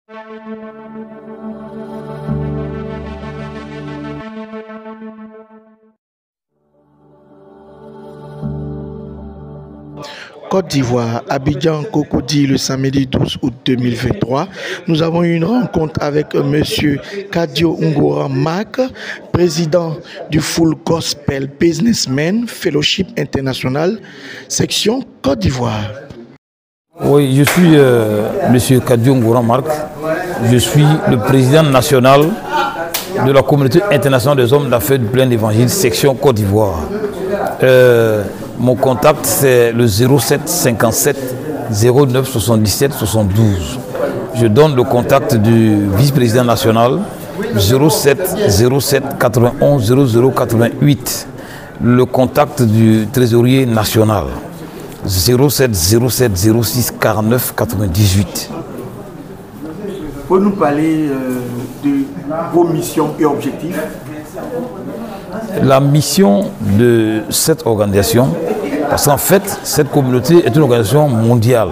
Côte d'Ivoire, Abidjan, Cocody, le samedi 12 août 2023. Nous avons eu une rencontre avec M. Kadio Ngouran Mark, président du Full Gospel Businessmen Fellowship International, section Côte d'Ivoire. Oui, je suis M. Kadio Ngouran Mark. Je suis le président national de la communauté internationale des hommes d'affaires du plein évangile, section Côte d'Ivoire. Mon contact, c'est le 07 57 09 77 72. Je donne le contact du vice-président national, 07 07 91 00 88. Le contact du trésorier national, 07 07 06 49 98. Pouvez-nous parler de vos missions et objectifs? La mission de cette organisation, parce qu'en fait, cette communauté est une organisation mondiale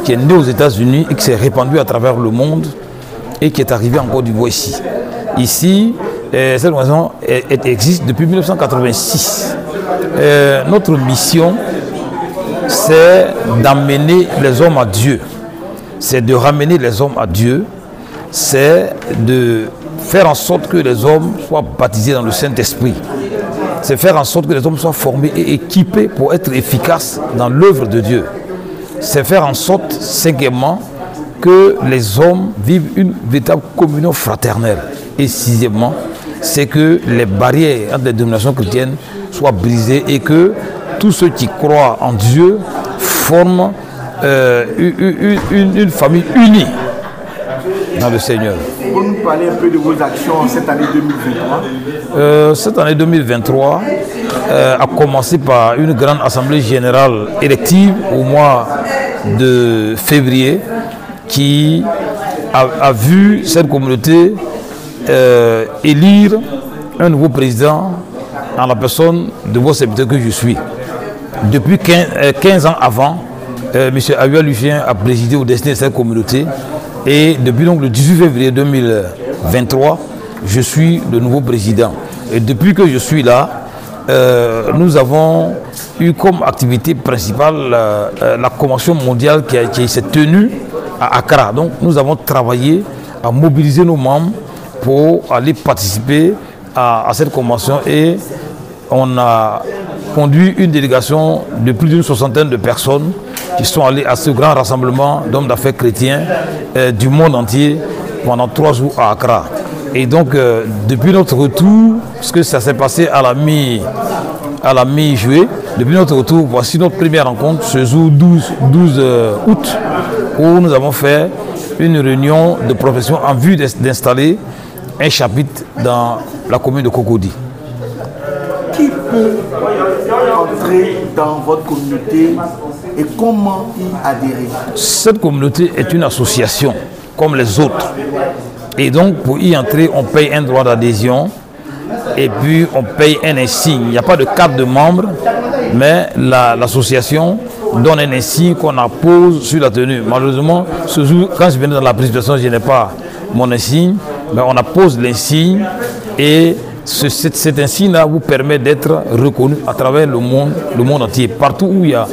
qui est née aux États-Unis et qui s'est répandue à travers le monde et qui est arrivée en Côte d'Ivoire ici. Ici, cette organisation existe depuis 1986. Notre mission, c'est d'amener les hommes à Dieu. C'est de ramener les hommes à Dieu. C'est de faire en sorte que les hommes soient baptisés dans le Saint-Esprit. C'est faire en sorte que les hommes soient formés et équipés pour être efficaces dans l'œuvre de Dieu. C'est faire en sorte, cinquièmement, que les hommes vivent une véritable communion fraternelle. Et sixièmement, c'est que les barrières entre les dénominations chrétiennes soient brisées et que tous ceux qui croient en Dieu forment une famille unie dans le Seigneur. Vous nous parlez un peu de vos actions cette année 2023? Cette année 2023 a commencé par une grande assemblée générale élective au mois de février qui a vu cette communauté élire un nouveau président en la personne de votre serviteur que je suis. Depuis 15 ans avant, M. Ayoua Lucien a présidé au destin de cette communauté. Et depuis donc le 18 février 2023, je suis le nouveau président. Et depuis que je suis là, nous avons eu comme activité principale la convention mondiale qui s'est tenue à Accra. Donc nous avons travaillé à mobiliser nos membres pour aller participer à cette convention et on a conduit une délégation de plus d'une soixantaine de personnes qui sont allés à ce grand rassemblement d'hommes d'affaires chrétiens du monde entier pendant 3 jours à Accra. Et donc, depuis notre retour, parce que ça s'est passé à la mi-juillet, depuis notre retour, voici notre première rencontre ce jour 12 août, où nous avons fait une réunion de profession en vue d'installer un chapitre dans la commune de Cocody. Qui peut entrer dans votre communauté et comment y adhérer? Cette communauté est une association comme les autres. Et donc pour y entrer, on paye un droit d'adhésion et puis on paye un insigne. Il n'y a pas de carte de membre, mais l'association donne un insigne qu'on appose sur la tenue. Malheureusement, ce jour, quand je venais dans la présentation, je n'ai pas mon insigne, mais on appose l'insigne et cet insigne-là vous permet d'être reconnu à travers le monde entier. Partout où il y a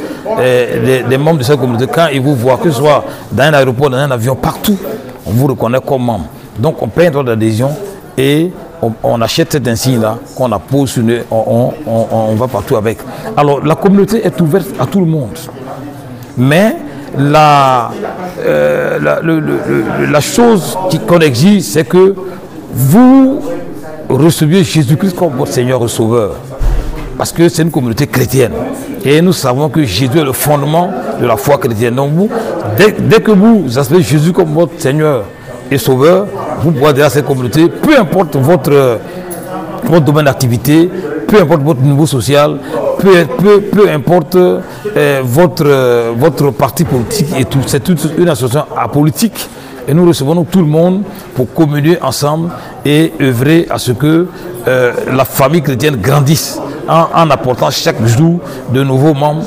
des membres de cette communauté, quand ils vous voient, que ce soit dans un aéroport, dans un avion, partout, on vous reconnaît comme membre. Donc on paye un droit d'adhésion et on achète cet insigne-là qu'on appose sur nous, on va partout avec. Alors la communauté est ouverte à tout le monde. Mais la chose qu'on exige, c'est que vous receviez Jésus-Christ comme votre Seigneur et Sauveur. Parce que c'est une communauté chrétienne. Et nous savons que Jésus est le fondement de la foi chrétienne. Donc vous, dès que vous acceptez Jésus comme votre Seigneur et Sauveur, vous pouvez adhérer à cette communauté, peu importe votre domaine d'activité, peu importe votre niveau social, peu importe votre parti politique et tout. C'est une association apolitique. Et nous recevons donc tout le monde pour communier ensemble et œuvrer à ce que la famille chrétienne grandisse en apportant chaque jour de nouveaux membres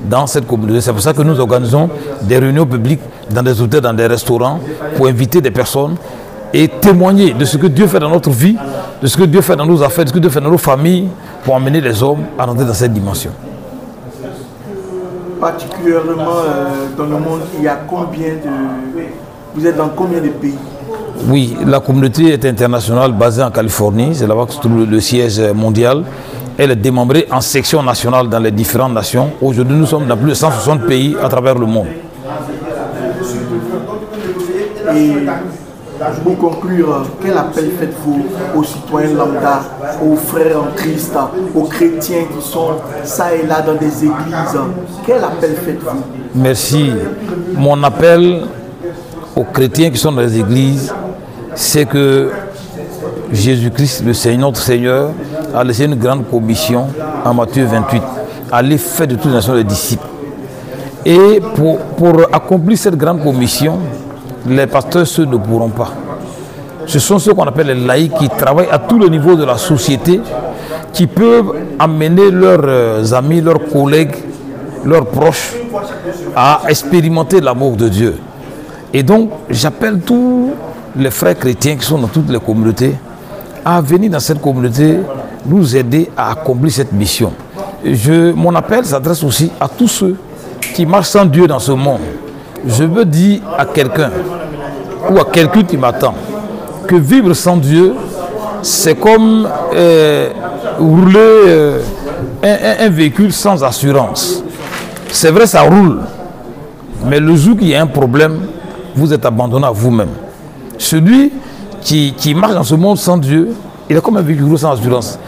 dans cette communauté. C'est pour ça que nous organisons des réunions publiques dans des hôtels, dans des restaurants, pour inviter des personnes et témoigner de ce que Dieu fait dans notre vie, de ce que Dieu fait dans nos affaires, de ce que Dieu fait dans nos familles, pour amener les hommes à rentrer dans cette dimension. Particulièrement dans le monde, il y a combien de... Vous êtes dans combien de pays? Oui, la communauté est internationale basée en Californie, c'est là-bas que se trouve le siège mondial. Elle est démembrée en sections nationales dans les différentes nations. Aujourd'hui, nous sommes dans plus de 160 pays à travers le monde. Et pour conclure, quel appel faites-vous aux citoyens lambda, aux frères en Christ, aux chrétiens qui sont ça et là dans des églises? Quel appel faites-vous? Merci. Mon appel aux chrétiens qui sont dans les églises, c'est que Jésus-Christ, le Seigneur, notre Seigneur, a laissé une grande commission en Matthieu 28. Allez faire de toutes les nations des disciples. Et pour accomplir cette grande commission, les pasteurs, ceux ne pourront pas. Ce sont ceux qu'on appelle les laïcs qui travaillent à tous les niveaux de la société, qui peuvent amener leurs amis, leurs collègues, leurs proches à expérimenter l'amour de Dieu. Et donc, j'appelle tous les frères chrétiens qui sont dans toutes les communautés à venir dans cette communauté nous aider à accomplir cette mission. Mon appel s'adresse aussi à tous ceux qui marchent sans Dieu dans ce monde. Je veux dire à quelqu'un ou à quelqu'un qui m'attend que vivre sans Dieu, c'est comme rouler un véhicule sans assurance. C'est vrai, ça roule, mais le jour qu'il y a un problème, vous êtes abandonné à vous-même. Celui qui marche dans ce monde sans Dieu, il est comme un véhicule sans assurance.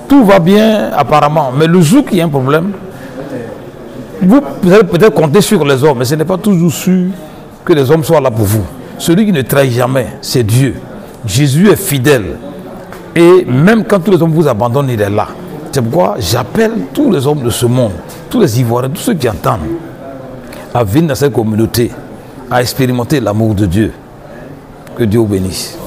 Tout va bien apparemment, mais le jour qu'il y a un problème, vous allez peut-être compter sur les hommes, mais ce n'est pas toujours sûr que les hommes soient là pour vous. Celui qui ne trahit jamais, c'est Dieu. Jésus est fidèle. Et même quand tous les hommes vous abandonnent, il est là. C'est pourquoi j'appelle tous les hommes de ce monde, tous les Ivoiriens, tous ceux qui entendent, à venir dans cette communauté, à expérimenter l'amour de Dieu. Que Dieu vous bénisse.